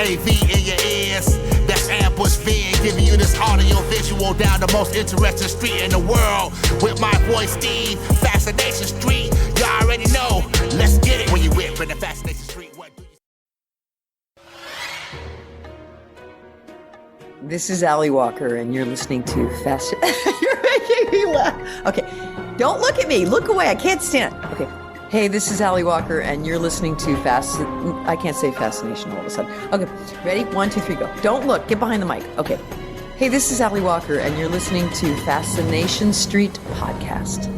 AV in your ears, that's Ambush Being, giving you this audio visual down the most interesting street in the world. With my voice, Steve, Fascination Street. You already know, let's get it. When you whip in the Fascination Street, what do you... This is Allie Walker, and you're listening to Fast. You're making me laugh. Okay, don't look at me. Look away. I can't stand it. Okay. Hey, this is Allie Walker, and you're listening to I can't say Fascination all of a sudden. Okay, ready? 1, 2, 3, go. Don't look. Get behind the mic. Okay. Hey, this is Allie Walker, and you're listening to Fascination Street Podcast.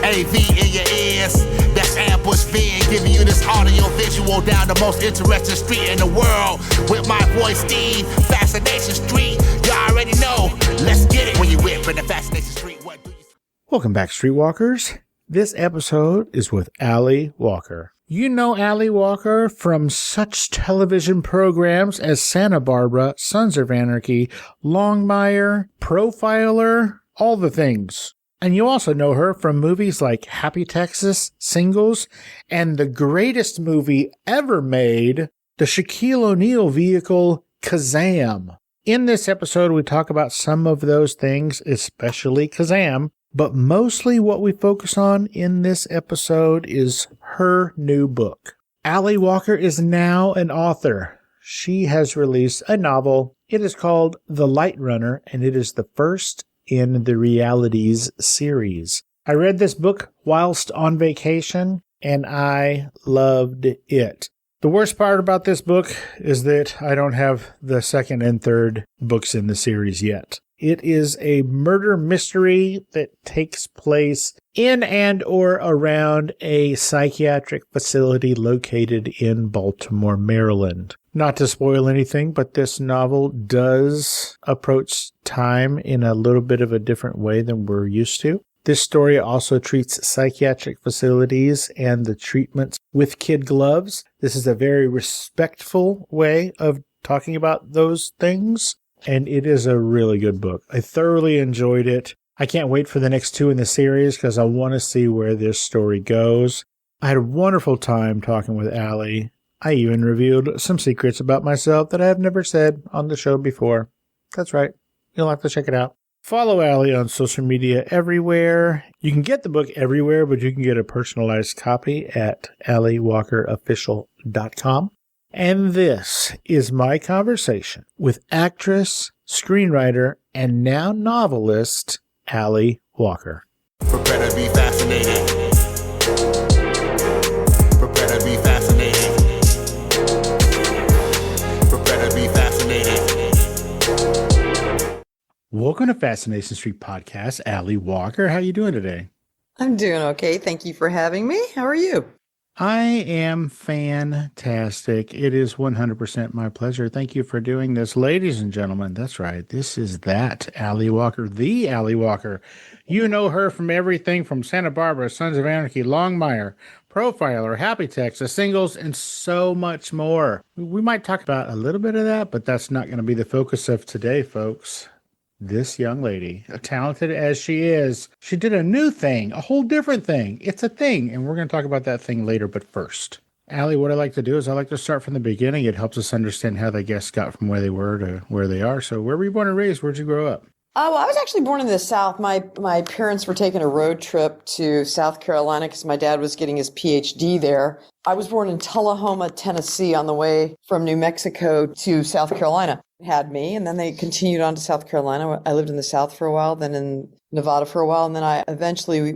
AV in your ears, that's Ambush Being, giving you this audio visual down the most interesting street in the world. With my voice, Steve, Fascination Street. You already know, let's get it. When you whip in the Fascination Street, what do you... Welcome back, Streetwalkers. This episode is with Allie Walker. You know Allie Walker from such television programs as Santa Barbara, Sons of Anarchy, Longmire, Profiler, all the things. And you also know her from movies like Happy Texas, Singles, and the greatest movie ever made, the Shaquille O'Neal vehicle, Kazam. In this episode, we talk about some of those things, especially Kazam, but mostly what we focus on in this episode is her new book. Allie Walker is now an author. She has released a novel. It is called The Light Runner, and it is the first in the Realities series. I read this book whilst on vacation, and I loved it. The worst part about this book is that I don't have the second and third books in the series yet. It is a murder mystery that takes place in and or around a psychiatric facility located in Baltimore, Maryland. Not to spoil anything, but this novel does approach time in a little bit of a different way than we're used to. This story also treats psychiatric facilities and the treatments with kid gloves. This is a very respectful way of talking about those things, and it is a really good book. I thoroughly enjoyed it. I can't wait for the next two in the series because I want to see where this story goes. I had a wonderful time talking with Allie. I even revealed some secrets about myself that I have never said on the show before. That's right. You'll have to check it out. Follow Allie on social media everywhere. You can get the book everywhere, but you can get a personalized copy at alliewalkerofficial.com. And this is my conversation with actress, screenwriter, and now novelist, Allie Walker. Prepare to be fascinated. Prepare to be fascinated. Prepare to be fascinated. Welcome to Fascination Street Podcast, Allie Walker. How are you doing today? I'm doing okay. Thank you for having me. How are you? I am fantastic. It is 100% my pleasure. Thank you for doing this, ladies and gentlemen. That's right. This is that Allie Walker, the Allie Walker. You know her from everything from Santa Barbara, Sons of Anarchy, Longmire, Profiler, Happy Texas, Singles, and so much more. We might talk about a little bit of that, but that's not going to be the focus of today, folks. This young lady, talented as she is, she did a new thing, a whole different thing. It's a thing, and we're going to talk about that thing later. But first, Allie, what I like to do is I like to start from the beginning. It helps us understand how the guests got from where they were to where they are. So where were you born and raised? Where'd you grow up? Well, I was actually born in the South. My parents were taking a road trip to South Carolina because my dad was getting his PhD there. I was born in Tullahoma, Tennessee, on the way from New Mexico to South Carolina. Had me, and then they continued on to South Carolina. I lived in the South for a while, then in Nevada for a while, and then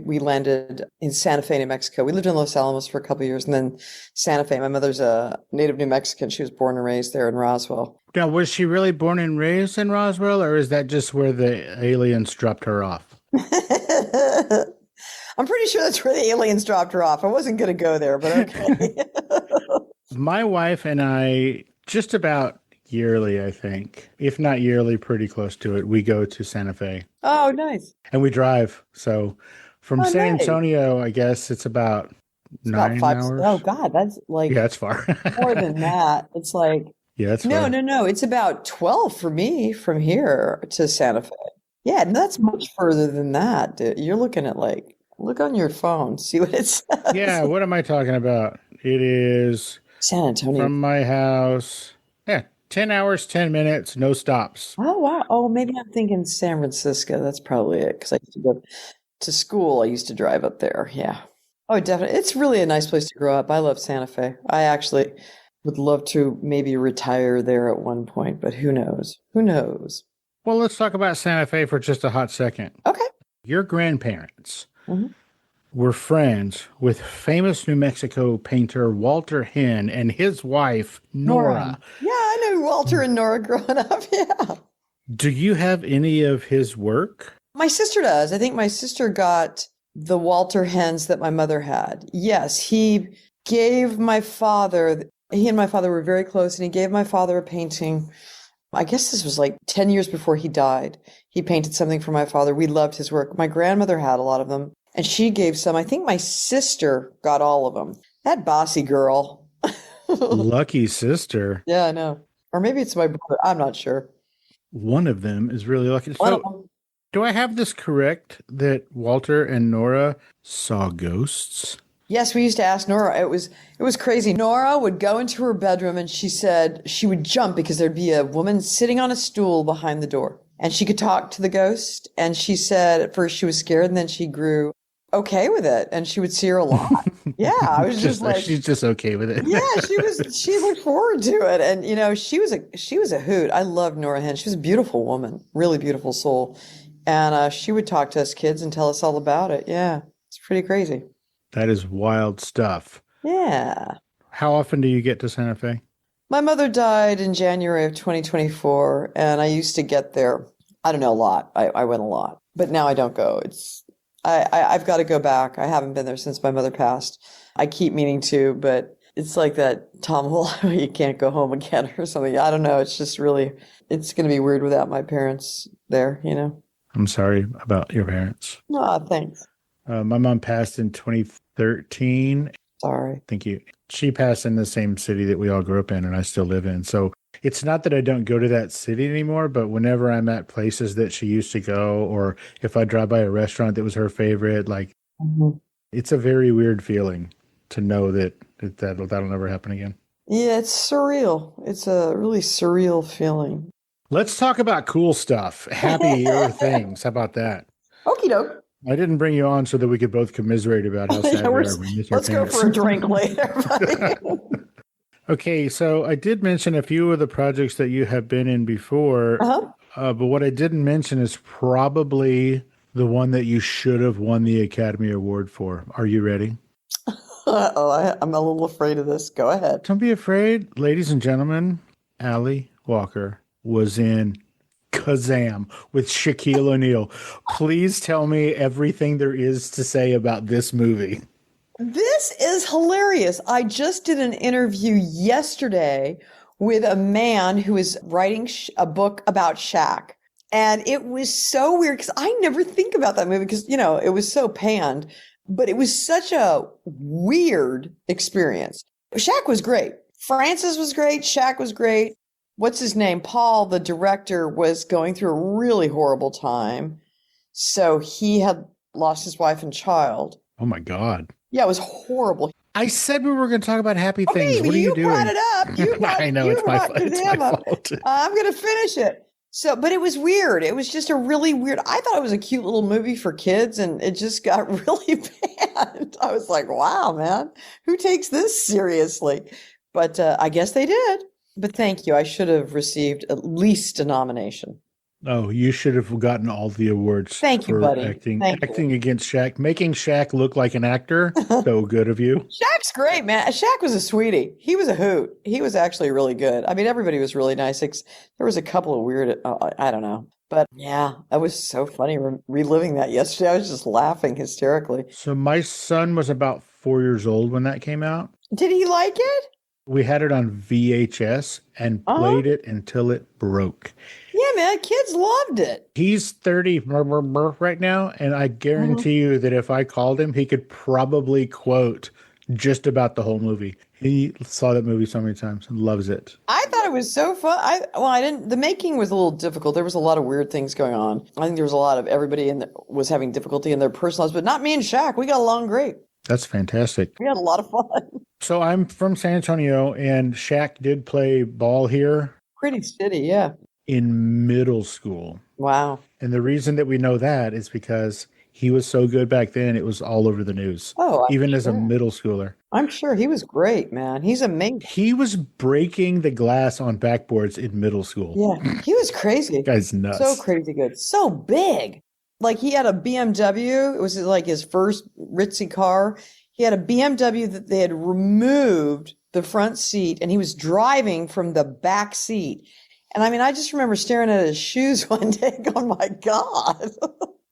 we landed in Santa Fe, New Mexico. We lived in Los Alamos for a couple of years, and then Santa Fe. My mother's a native New Mexican. She was born and raised there in Roswell. Now, was she really born and raised in Roswell, or is that just where the aliens dropped her off? I'm pretty sure that's where the aliens dropped her off. I wasn't going to go there, but okay. My wife and I just about yearly, I think. If not yearly, pretty close to it. We go to Santa Fe. Oh, nice. And we drive. So from San Antonio, I guess it's about 9 hours. Oh, God, that's like... Yeah, it's far. More than that. It's like... Yeah, that's far. No. It's about 12 for me from here to Santa Fe. Yeah, and that's much further than that. Dude. You're looking at look on your phone, see what it says. Yeah, what am I talking about? It is San Antonio. from my house. Yeah, 10 hours, 10 minutes, no stops. Oh, wow. Oh, maybe I'm thinking San Francisco. That's probably it. Because I used to go to school. I used to drive up there. Yeah. Oh, definitely. It's really a nice place to grow up. I love Santa Fe. I actually would love to maybe retire there at one point, but who knows? Who knows? Well, let's talk about Santa Fe for just a hot second. Okay. Your grandparents hmm were friends with famous New Mexico painter Walter Henn and his wife, Nora. Yeah, I knew Walter and Nora growing up. Yeah. Do you have any of his work? My sister does. I think my sister got the Walter Hens that my mother had. Yes, he and my father were very close, and he gave my father a painting. I guess this was like 10 years before he died. He painted something for my father. We loved his work. My grandmother had a lot of them, and she gave some. I think my sister got all of them. That bossy girl. Lucky sister. Yeah, I know. Or maybe it's my brother. I'm not sure. One of them is really lucky. One of So, them. do I have this correct that Walter and Nora saw ghosts? Yes, we used to ask Nora. It was crazy. Nora would go into her bedroom and she said she would jump because there'd be a woman sitting on a stool behind the door. And she could talk to the ghost. And she said at first she was scared and then she grew okay with it. And she would see her a lot. Yeah, I was just like, she's just okay with it. yeah, she looked forward to it. And you know, she was a hoot. I loved Nora Henn. She was a beautiful woman, really beautiful soul. And she would talk to us kids and tell us all about it. Yeah, it's pretty crazy. That is wild stuff. Yeah. How often do you get to Santa Fe? My mother died in January of 2024, and I used to get there. I don't know, a lot. I went a lot, but now I don't go. I've got to go back. I haven't been there since my mother passed. I keep meaning to, but it's like that Tom Hole, you can't go home again or something. I don't know. It's just really, it's going to be weird without my parents there, you know? I'm sorry about your parents. Oh, thanks. My mom passed in 2013. Sorry. Thank you. She passed in the same city that we all grew up in and I still live in. So it's not that I don't go to that city anymore, but whenever I'm at places that she used to go, or if I drive by a restaurant that was her favorite, like it's a very weird feeling to know that'll never happen again. Yeah, it's surreal. It's a really surreal feeling. Let's talk about cool stuff. Happier things. How about that? Okie doke. I didn't bring you on so that we could both commiserate about how sad we are. Let's go for a drink later, buddy. Okay, so I did mention a few of the projects that you have been in before, but what I didn't mention is probably the one that you should have won the Academy Award for. Are you ready? I'm a little afraid of this. Go ahead. Don't be afraid. Ladies and gentlemen, Allie Walker was in Kazam with Shaquille O'Neal. Please tell me everything there is to say about this movie. This is hilarious. I just did an interview yesterday with a man who is writing a book about Shaq. And it was so weird because I never think about that movie because, you know, it was so panned, but it was such a weird experience. Shaq was great. Francis was great. Shaq was great. What's his name? Paul, the director, was going through a really horrible time. So he had lost his wife and child. Oh, my God. Yeah, it was horrible. I said we were going to talk about happy things. What are you doing? You brought it up. I know, it's my fault. I'm going to finish it. So, but it was weird. It was just a really weird, I thought it was a cute little movie for kids and it just got really bad. I was like, wow, man, who takes this seriously? But I guess they did. But thank you. I should have received at least a nomination. Oh, you should have gotten all the awards. Thank you, buddy. Acting against Shaq, making Shaq look like an actor. So good of you. Shaq's great, man. Shaq was a sweetie. He was a hoot. He was actually really good. I mean, everybody was really nice. There was a couple of weird, I don't know. But yeah, that was so funny reliving that yesterday. I was just laughing hysterically. So my son was about 4 years old when that came out. Did he like it? We had it on VHS and played it until it broke. Yeah, man, kids loved it. He's 30 right now, and I guarantee you that if I called him, he could probably quote just about the whole movie. He saw that movie so many times and loves it. I thought it was so fun. I didn't. The making was a little difficult. There was a lot of weird things going on. I think there was a lot of everybody was having difficulty in their personal lives, but not me and Shaq. We got along great. That's fantastic. We had a lot of fun. So I'm from San Antonio, and Shaq did play ball here Pretty shitty, yeah. in middle school. Wow. And the reason that we know that is because he was so good back then, it was all over the news. Oh, even as a sure. middle schooler. I'm sure he was great, man. He's amazing. He was breaking the glass on backboards in middle school. Yeah, he was crazy. Guy's nuts. So crazy good. So big. Like he had a BMW. It was like his first ritzy car. He had a BMW that they had removed the front seat and he was driving from the back seat. And I mean, I just remember staring at his shoes one day going, my God,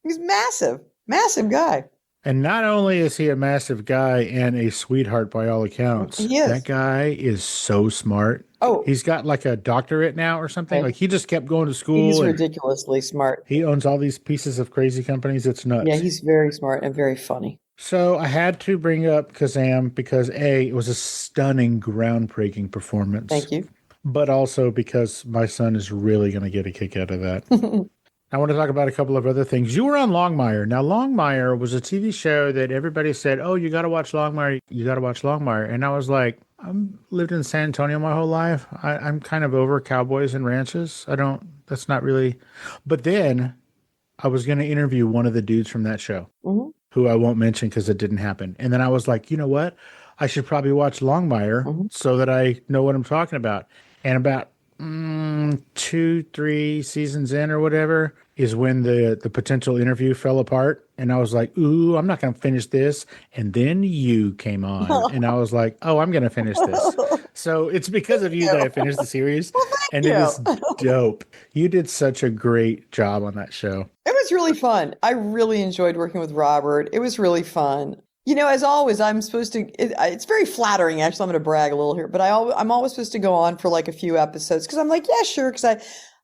he's massive, massive guy. And not only is he a massive guy and a sweetheart by all accounts, He is. that guy is so smart. Oh, He's got like a doctorate now or something. Right. Like he just kept going to school. he's and ridiculously smart. he owns all these pieces of crazy companies. It's nuts. Yeah, he's very smart and very funny. So I had to bring up Kazam because A, it was a stunning, groundbreaking performance. Thank you. But also because my son is really going to get a kick out of that. I want to talk about a couple of other things. You were on Longmire. Now, Longmire was a TV show that everybody said, oh, you got to watch Longmire. You got to watch Longmire. And I was like, I've lived in San Antonio my whole life. I'm kind of over cowboys and ranches. That's not really. But then I was going to interview one of the dudes from that show, who I won't mention because it didn't happen. And then I was like, you know what? I should probably watch Longmire so that I know what I'm talking about. And about 2-3 seasons in or whatever is when the potential interview fell apart. And I was like, ooh, I'm not going to finish this. And then you came on and I was like, oh, I'm going to finish this. So it's because of you that I finished the series. And it is dope. You did such a great job on that show. It was really fun. I really enjoyed working with Robert. It was really fun. You know, as always, I'm supposed to, it's very flattering. Actually, I'm going to brag a little here, but I'm always supposed to go on for like a few episodes because I'm like, yeah, sure. Because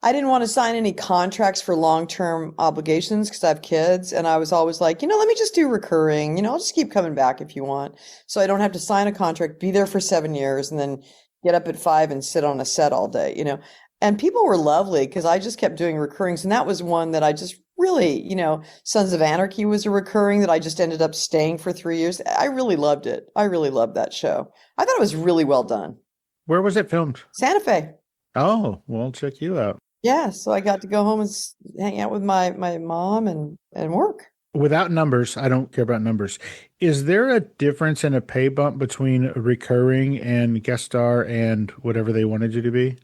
I didn't want to sign any contracts for long-term obligations because I have kids. And I was always like, let me just do recurring. I'll just keep coming back if you want. So I don't have to sign a contract, be there for 7 years and then get up at 5 and sit on a set all day, And people were lovely because I just kept doing recurrings. And that was one that I just really, Sons of Anarchy was a recurring that I just ended up staying for 3 years. I really loved it. I really loved that show. I thought it was really well done. Where was it filmed? Santa Fe. Oh, well, check you out. Yeah, so I got to go home and hang out with my mom and work. Without numbers, I don't care about numbers. Is there a difference in a pay bump between a recurring and guest star and whatever they wanted you to be?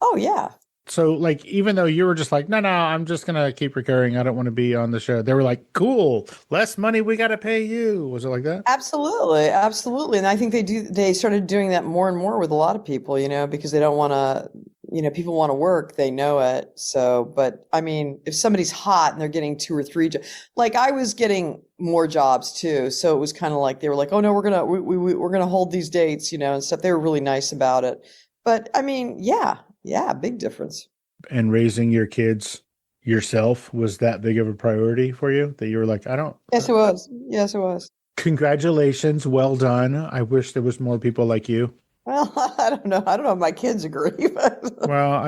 Oh, yeah. So, like, even though you were just like, no, I'm just going to keep recurring. I don't want to be on the show. They were like, cool, less money, we got to pay you. Was it like that? Absolutely. Absolutely. And I think they started doing that more and more with a lot of people, because they don't want to, people want to work, they know it. So, but I mean, if somebody's hot and they're getting 2 or 3 jobs, like I was getting more jobs too. So it was kind of like, they were like, oh no, we're going to hold these dates, and stuff. They were really nice about it. But I mean, yeah, big difference. And raising your kids yourself, was that big of a priority for you that you were like, Yes, it was. Yes, it was. Congratulations. Well done. I wish there was more people like you. Well, I don't know. I don't know if my kids agree, but Well,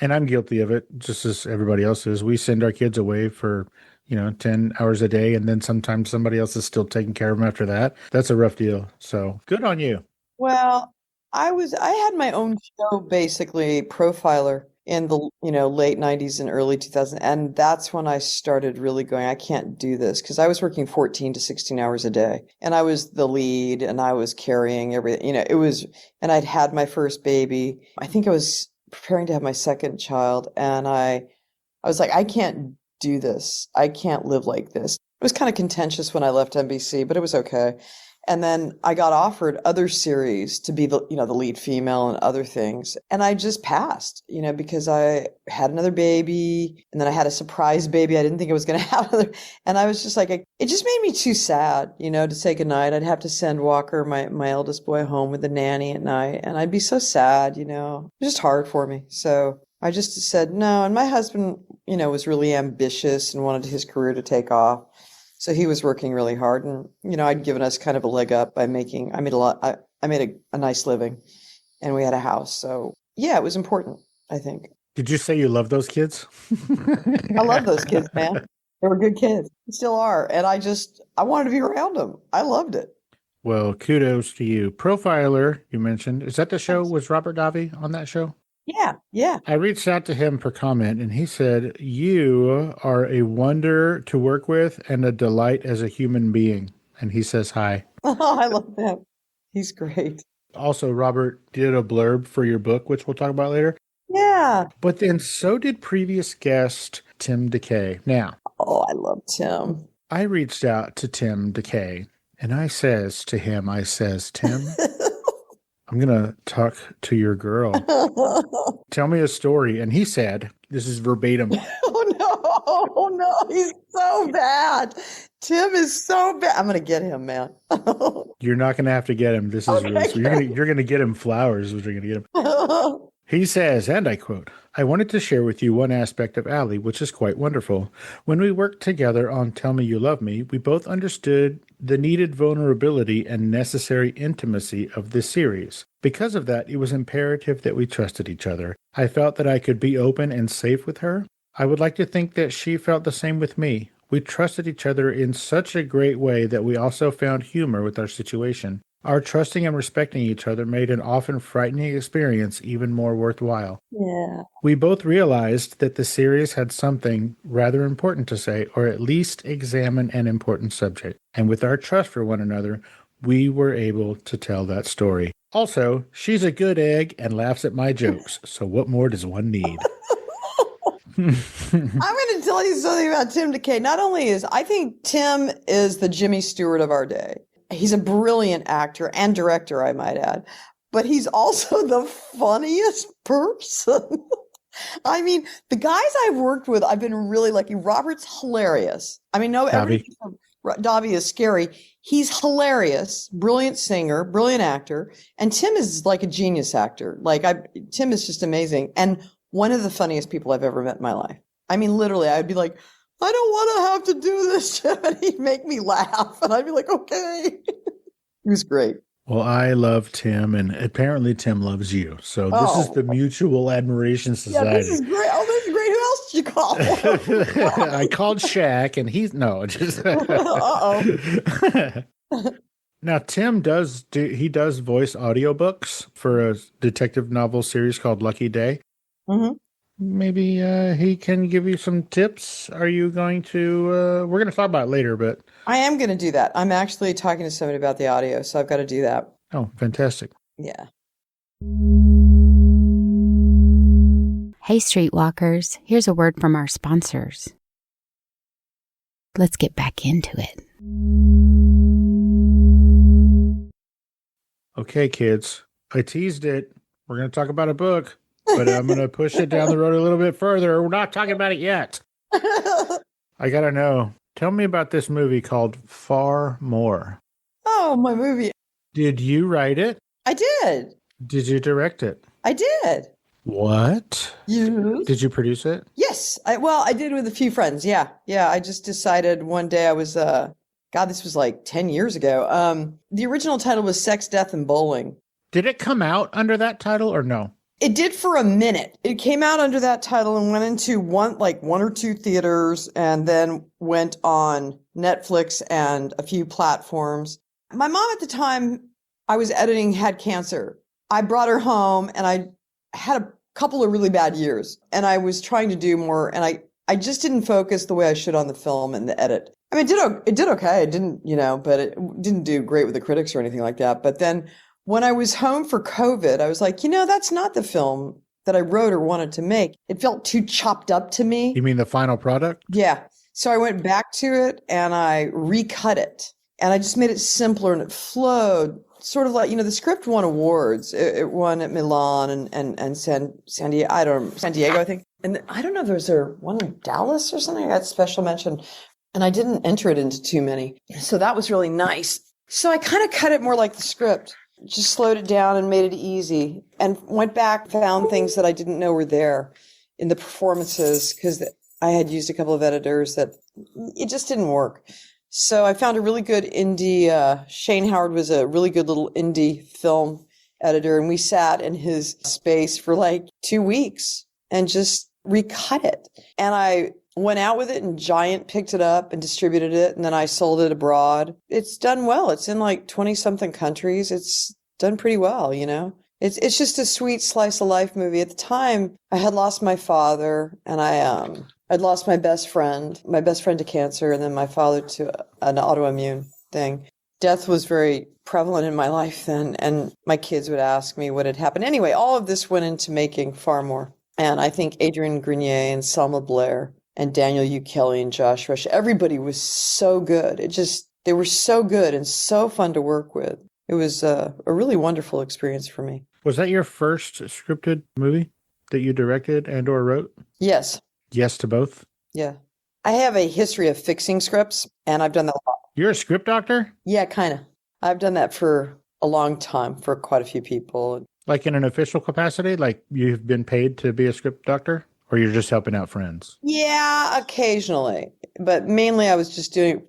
and I'm guilty of it, just as everybody else is. We send our kids away for, 10 hours a day, and then sometimes somebody else is still taking care of them after that. That's a rough deal. So good on you. well, I had my own show, basically, Profiler, in the, late 90s and early 2000s. And that's when I started really going, I can't do this, because I was working 14 to 16 hours a day. And I was the lead and I was carrying everything, and I'd had my first baby. I think I was preparing to have my second child. And I was like, I can't do this. I can't live like this. It was kind of contentious when I left NBC, but it was okay. And then I got offered other series to be the lead female and other things. And I just passed, because I had another baby and then I had a surprise baby. I didn't think I was going to have another. And I was just like, it just made me too sad, to say goodnight. I'd have to send Walker, my eldest boy, home with the nanny at night. And I'd be so sad, it was just hard for me. So I just said no. And my husband, was really ambitious and wanted his career to take off. So he was working really hard, and I'd given us kind of a leg up by I made a nice living, and we had a house. So yeah, it was important, I think. Did you say you love those kids? I love those kids, man. They were good kids. They still are. And I wanted to be around them. I loved it. Well, kudos to you. Profiler, you mentioned. Is that the show? Was Robert Davi on that show? Yeah, yeah. I reached out to him for comment, and he said, you are a wonder to work with and a delight as a human being. And he says hi. Oh, I love that. He's great. Also, Robert did a blurb for your book, which we'll talk about later. Yeah. But then so did previous guest Tim DeKay. Now, oh, I love Tim. I reached out to Tim DeKay, and I says to him, Tim, I'm going to talk to your girl. Tell me a story. And he said, this is verbatim. Oh, no. He's so bad. Tim is so bad. I'm going to get him, man. You're not going to have to get him. This is okay. really, so you're going to get him flowers. Which you're going to get him. He says, and I quote, I wanted to share with you one aspect of Allie, which is quite wonderful. When we worked together on Tell Me You Love Me, we both understood the needed vulnerability and necessary intimacy of this series. Because of that, it was imperative that we trusted each other. I felt that I could be open and safe with her. I would like to think that she felt the same with me. We trusted each other in such a great way that we also found humor with our situation. Our trusting and respecting each other made an often frightening experience even more worthwhile. Yeah. We both realized that the series had something rather important to say, or at least examine an important subject. And with our trust for one another, we were able to tell that story. Also, she's a good egg and laughs at my jokes. So what more does one need? I'm going to tell you something about Tim DeKay. I think Tim is the Jimmy Stewart of our day. He's a brilliant actor and director, I might add, but he's also the funniest person. I mean, the guys I've worked with, I've been really lucky. Robert's hilarious. I mean, Davi is scary. He's hilarious, brilliant singer, brilliant actor. And Tim is like a genius actor. Tim is just amazing. And one of the funniest people I've ever met in my life. I mean, literally, I'd be like, I don't want to have to do this, and he'd make me laugh, and I'd be like, okay. He was great. Well, I love Tim, and apparently Tim loves you. So this is the Mutual Admiration Society. Yeah, this is great. Oh, this is great. Who else did you call? I called Shaq, and he's just. Uh-oh. Now, Tim does voice audiobooks for a detective novel series called Lucky Day. Mm-hmm. Maybe he can give you some tips. Are you going to, we're going to talk about it later, but. I am going to do that. I'm actually talking to somebody about the audio, so I've got to do that. Oh, fantastic. Yeah. Hey, Streetwalkers, here's a word from our sponsors. Let's get back into it. Okay, kids, I teased it. We're going to talk about a book. But I'm going to push it down the road a little bit further. We're not talking about it yet. I got to know. Tell me about this movie called Far More. Oh, my movie. Did you write it? I did. Did you direct it? I did. What? Yes. Did you produce it? Yes. I did with a few friends. Yeah. Yeah. I just decided one day I was, this was like 10 years ago. The original title was Sex, Death, and Bowling. Did it come out under that title or no? It did for a minute. It came out under that title and went into one or two theaters and then went on Netflix and a few platforms. My mom at the time I was editing had cancer. I brought her home and I had a couple of really bad years and I was trying to do more and I just didn't focus the way I should on the film and the edit. I mean, it did okay. It didn't, but it didn't do great with the critics or anything like that. But then when I was home for COVID, I was like, that's not the film that I wrote or wanted to make. It felt too chopped up to me. You mean the final product? Yeah. So I went back to it and I recut it and I just made it simpler and it flowed sort of like, the script won awards. It won at Milan and San Diego, I think. And I don't know if there's one in Dallas or something. I got special mention and I didn't enter it into too many. So that was really nice. So I kind of cut it more like the script. Just slowed it down and made it easy and went back, found things that I didn't know were there in the performances because I had used a couple of editors that it just didn't work. So I found a really good indie, Shane Howard was a really good little indie film editor, and we sat in his space for like 2 weeks and just recut it. And I went out with it, and Giant picked it up and distributed it, and then I sold it abroad. It's done well. It's in like 20-something countries. It's done pretty well, you know? It's just a sweet slice of life movie. At the time, I had lost my father, and I'd lost my best friend to cancer, and then my father to an autoimmune thing. Death was very prevalent in my life then, and my kids would ask me what had happened. Anyway, all of this went into making Far More. And I think Adrian Grenier and Selma Blair and Daniel U. Kelly and Josh Rush, everybody was so good. They were so good and so fun to work with. It was a really wonderful experience for me. Was that your first scripted movie that you directed and or wrote? Yes. Yes to both? Yeah. I have a history of fixing scripts, and I've done that a lot. You're a script doctor? Yeah, kind of. I've done that for a long time for quite a few people. Like in an official capacity? Like you've been paid to be a script doctor? Or you're just helping out friends? Yeah, occasionally. But mainly I was just doing it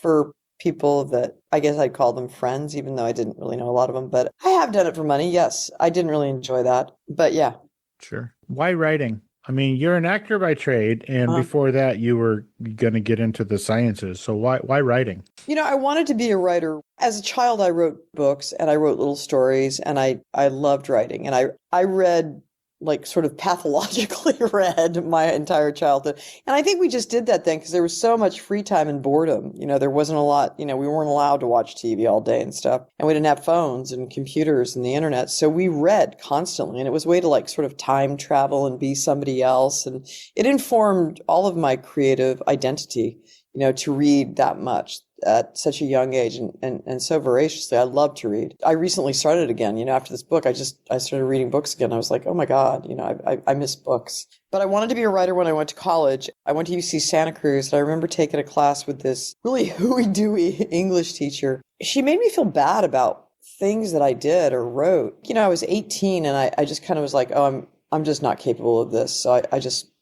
for people that I guess I'd call them friends, even though I didn't really know a lot of them. But I have done it for money, yes. I didn't really enjoy that. But yeah. Sure. Why writing? I mean, you're an actor by trade, and before that, you were going to get into the sciences. So why writing? You know, I wanted to be a writer. As a child, I wrote books, and I wrote little stories, and I loved writing. And I read, like, sort of pathologically read my entire childhood. And I think we just did that then because there was so much free time and boredom. You know, there wasn't a lot, you know, we weren't allowed to watch TV all day and stuff. And we didn't have phones and computers and the internet. So we read constantly. And it was a way to like sort of time travel and be somebody else. And it informed all of my creative identity, you know, to read that much at such a young age and so voraciously. I love to read. I recently started again, you know, after this book, I started reading books again. I was like, oh my God, you know, I miss books. But I wanted to be a writer when I went to college. I went to UC Santa Cruz, and I remember taking a class with this really hooey-dooey English teacher. She made me feel bad about things that I did or wrote. You know, I was 18 and I just kind of was like, oh, I'm just not capable of this. So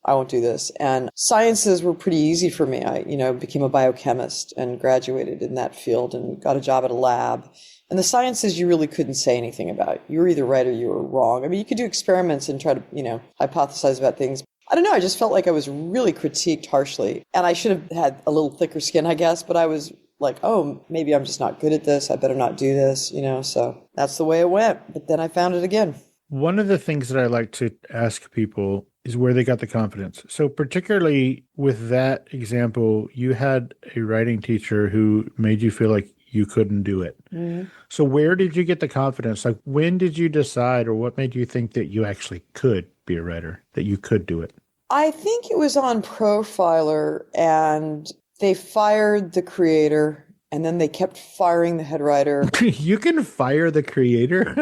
I won't do this. And sciences were pretty easy for me. I, you know, became a biochemist and graduated in that field and got a job at a lab. And the sciences you really couldn't say anything about. You were either right or you were wrong. I mean, you could do experiments and try to, you know, hypothesize about things. I don't know. I just felt like I was really critiqued harshly. And I should have had a little thicker skin, I guess. But I was like, oh, maybe I'm just not good at this. I better not do this, you know. So that's the way it went. But then I found it again. One of the things that I like to ask people is where they got the confidence. So particularly with that example, you had a writing teacher who made you feel like you couldn't do it. Mm-hmm. So where did you get the confidence? Like, when did you decide, or what made you think that you actually could be a writer, that you could do it? I think it was on Profiler, and they fired the creator. And then they kept firing the head writer. You can fire the creator?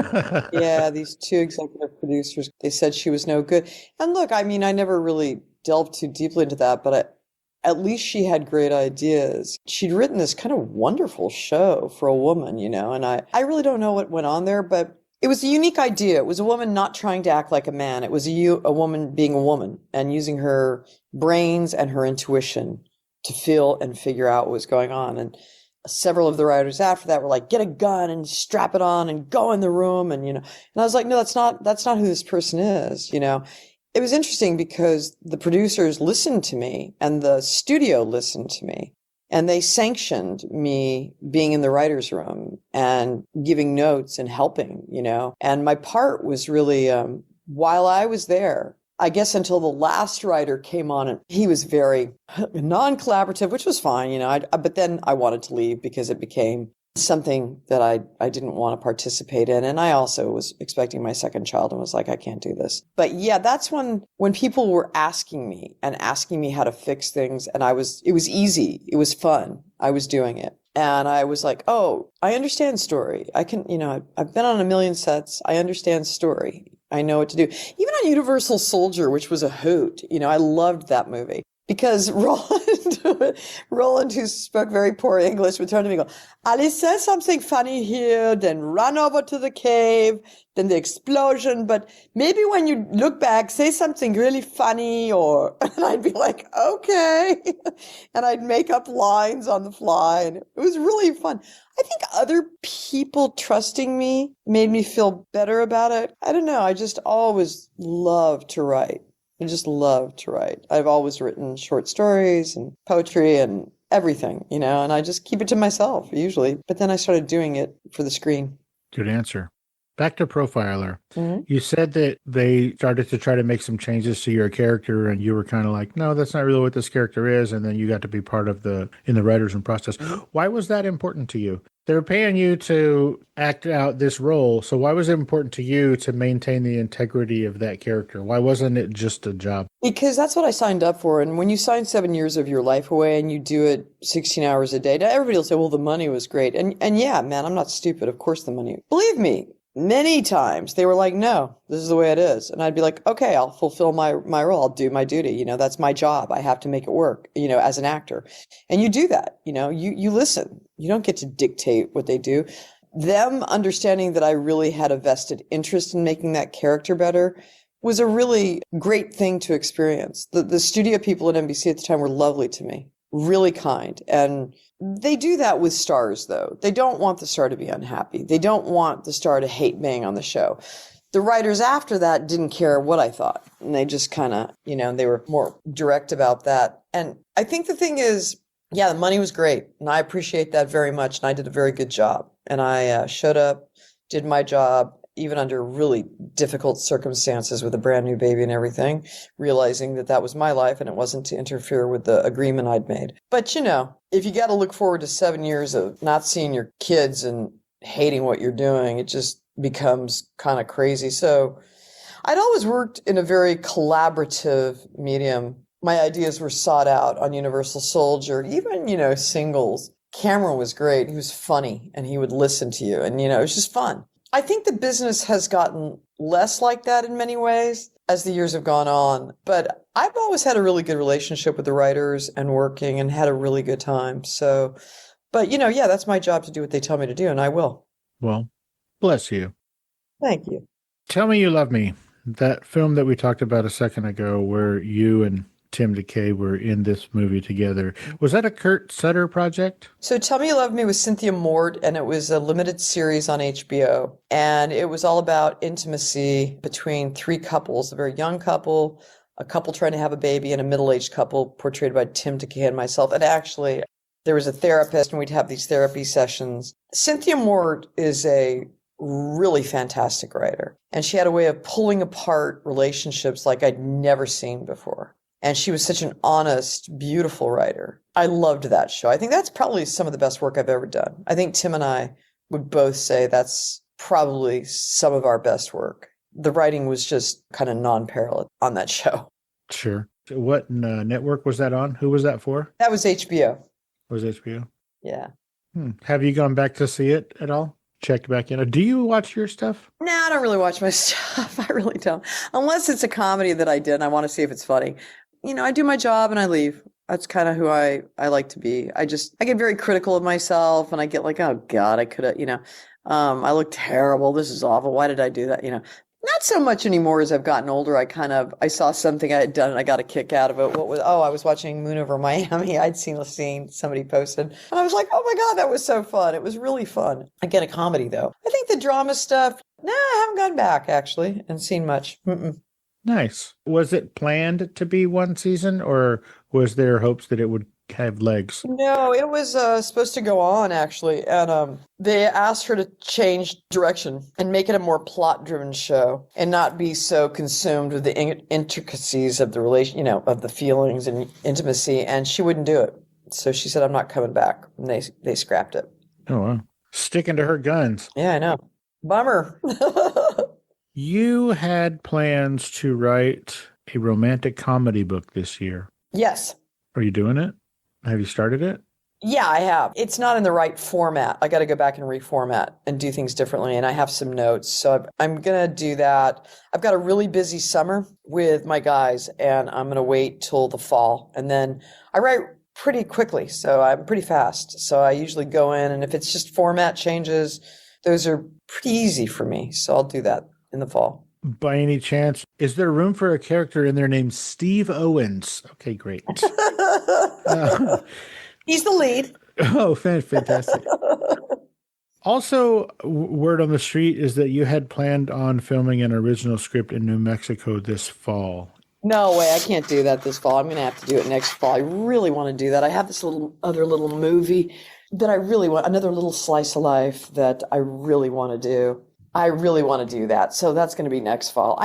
Yeah, these two executive producers, they said she was no good. And look, I mean, I never really delved too deeply into that, but at least she had great ideas. She'd written this kind of wonderful show for a woman, you know, and I really don't know what went on there, but it was a unique idea. It was a woman not trying to act like a man. It was a woman being a woman and using her brains and her intuition to feel and figure out what was going on. And several of the writers after that were like, get a gun and strap it on and go in the room. And, you know, and I was like, no, that's not who this person is. You know, it was interesting because the producers listened to me and the studio listened to me, and they sanctioned me being in the writer's room and giving notes and helping, you know, and my part was really, while I was there, I guess until the last writer came on, and he was very non-collaborative, which was fine, you know, but then I wanted to leave because it became something that I didn't want to participate in. And I also was expecting my second child and was like, I can't do this. But yeah, that's when people were asking me how to fix things. And it was easy. It was fun. I was doing it. And I was like, oh, I understand story. I can, you know, I've been on a million sets. I understand story. I know what to do. Even on Universal Soldier, which was a hoot, you know, I loved that movie. because Roland, who spoke very poor English, would turn to me and go, Ali, say something funny here, then run over to the cave, then the explosion. But maybe when you look back, say something really funny, and I'd be like, okay. And I'd make up lines on the fly. And it was really fun. I think other people trusting me made me feel better about it. I don't know. I just always loved to write. I just love to write. I've always written short stories and poetry and everything, and I just keep it to myself usually. But then I started doing it for the screen. Good answer. Back to Profiler. Mm-hmm. You said that they started to try to make some changes to your character and you were kind of like, no, that's not really what this character is. And then you got to be part of in the writer's room process. Mm-hmm. Why was that important to you? They're paying you to act out this role. So why was it important to you to maintain the integrity of that character? Why wasn't it just a job? Because that's what I signed up for. And when you sign 7 years of your life away and you do it 16 hours a day, now everybody will say, well, the money was great. And yeah, man, I'm not stupid. Of course the money. Believe me, many times they were like, no, this is the way it is. And I'd be like, okay, I'll fulfill my role. I'll do my duty. That's my job. I have to make it work, as an actor. And you do that, you listen. You don't get to dictate what they do. Them understanding that I really had a vested interest in making that character better was a really great thing to experience. The studio people at NBC at the time were lovely to me, really kind. And they do that with stars, though. They don't want the star to be unhappy. They don't want the star to hate being on the show. The writers after that didn't care what I thought. And they just kind of, they were more direct about that. And I think the thing is, yeah, the money was great. And I appreciate that very much. And I did a very good job. And I showed up, did my job, even under really difficult circumstances with a brand new baby and everything, realizing that was my life and it wasn't to interfere with the agreement I'd made. But, if you got to look forward to 7 years of not seeing your kids and hating what you're doing, it just becomes kind of crazy. So I'd always worked in a very collaborative medium. My ideas were sought out on Universal Soldier, even, singles. Cameron was great. He was funny and he would listen to you. And, it was just fun. I think the business has gotten less like that in many ways as the years have gone on. But I've always had a really good relationship with the writers and working and had a really good time. So, but, yeah, that's my job to do what they tell me to do. And I will. Well, bless you. Thank you. Tell Me You Love Me. That film that we talked about a second ago where you and Tim DeKay were in this movie together. Was that a Kurt Sutter project? So Tell Me You Love Me was Cynthia Mort, and it was a limited series on HBO. And it was all about intimacy between three couples, a very young couple, a couple trying to have a baby, and a middle-aged couple portrayed by Tim DeKay and myself. And actually, there was a therapist, and we'd have these therapy sessions. Cynthia Mort is a really fantastic writer. And she had a way of pulling apart relationships like I'd never seen before. And she was such an honest, beautiful writer. I loved that show. I think that's probably some of the best work I've ever done. I think Tim and I would both say that's probably some of our best work. The writing was just kind of non-parallel on that show. Sure. What network was that on? Who was that for? That was HBO. Was HBO? Yeah. Have you gone back to see it at all? Checked back in? Do you watch your stuff? No, I don't really watch my stuff. I really don't. Unless it's a comedy that I did and I want to see if it's funny. I do my job and I leave. That's kind of who I like to be. I get very critical of myself and I get like, oh God, I could have, I look terrible. This is awful. Why did I do that? Not so much anymore as I've gotten older. I saw something I had done and I got a kick out of it. I was watching Moon Over Miami. I'd seen a scene somebody posted and I was like, oh my God, that was so fun. It was really fun. Again, a comedy though. I think the drama stuff, I haven't gone back actually and seen much. Mm-mm. Nice. Was it planned to be one season or was there hopes that it would have legs? No, it was supposed to go on actually. And they asked her to change direction and make it a more plot-driven show and not be so consumed with the intricacies of the relation, of the feelings and intimacy. And she wouldn't do it. So she said, I'm not coming back. And they scrapped it. Oh, wow. Sticking to her guns. Yeah, I know. Bummer. You had plans to write a romantic comedy book this year. Yes. Are you doing it? Have you started it? Yeah, I have. It's not in the right format. I got to go back and reformat and do things differently. And I have some notes. So I'm going to do that. I've got a really busy summer with my guys, and I'm going to wait till the fall. And then I write pretty quickly. So I'm pretty fast. So I usually go in, and if it's just format changes, those are pretty easy for me. So I'll do that in the fall. By any chance, is there room for a character in there named Steve Owens? Okay, great. He's the lead. Oh, fantastic. Also, word on the street is that you had planned on filming an original script in New Mexico this fall. No way, I can't do that this fall. I'm going to have to do it next fall. I really want to do that. I have this other little movie that I really want, another little slice of life that I really want to do. I really want to do that. So that's going to be next fall.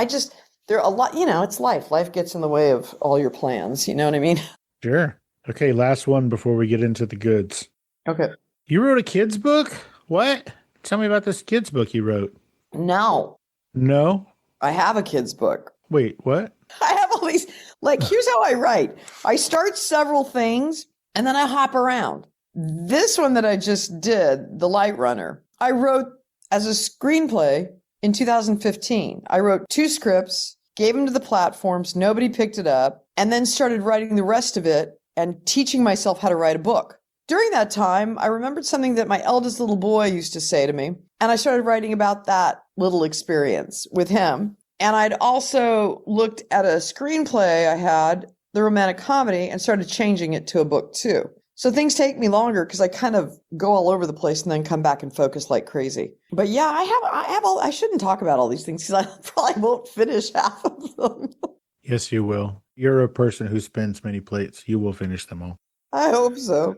There are a lot, it's life. Life gets in the way of all your plans. You know what I mean? Sure. Okay, last one before we get into the goods. Okay. You wrote a kid's book? What? Tell me about this kid's book you wrote. No. No? I have a kid's book. Wait, what? I have all these, here's how I write. I start several things and then I hop around. This one that I just did, The Light Runner, I wrote as a screenplay in 2015. I wrote 2 scripts, gave them to the platforms, nobody picked it up, and then started writing the rest of it and teaching myself how to write a book. During that time, I remembered something that my eldest little boy used to say to me, and I started writing about that little experience with him. And I'd also looked at a screenplay I had, the romantic comedy, and started changing it to a book too. So things take me longer because I kind of go all over the place and then come back and focus like crazy. But yeah, I shouldn't talk about all these things because I probably won't finish half of them. Yes, you will. You're a person who spins many plates. You will finish them all. I hope so.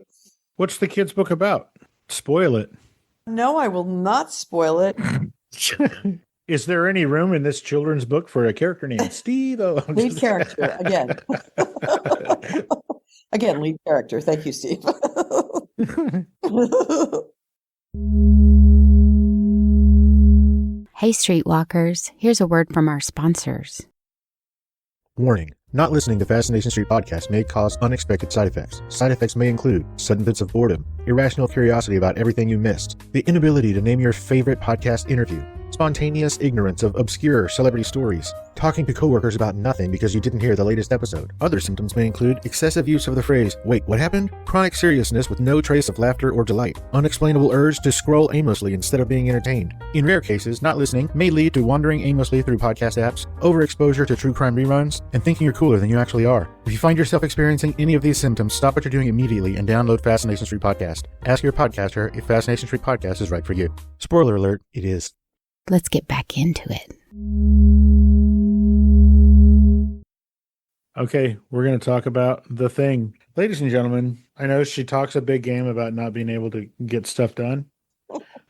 What's the kid's book about? Spoil it. No, I will not spoil it. Is there any room in this children's book for a character named Steve? Lead character, again. Again, lead character. Thank you, Steve. Hey, Streetwalkers, here's a word from our sponsors. Warning. Not listening to Fascination Street podcast may cause unexpected side effects. Side effects may include sudden fits of boredom, irrational curiosity about everything you missed, the inability to name your favorite podcast interview, spontaneous ignorance of obscure celebrity stories, talking to coworkers about nothing because you didn't hear the latest episode. Other symptoms may include excessive use of the phrase, "Wait, what happened?" Chronic seriousness with no trace of laughter or delight, unexplainable urge to scroll aimlessly instead of being entertained. In rare cases, not listening may lead to wandering aimlessly through podcast apps, overexposure to true crime reruns, and thinking you're cooler than you actually are. If you find yourself experiencing any of these symptoms, stop what you're doing immediately and download Fascination Street Podcast. Ask your podcaster if Fascination Street Podcast is right for you. Spoiler alert, it is. Let's get back into it. Okay, we're going to talk about The Thing. Ladies and gentlemen, I know she talks a big game about not being able to get stuff done.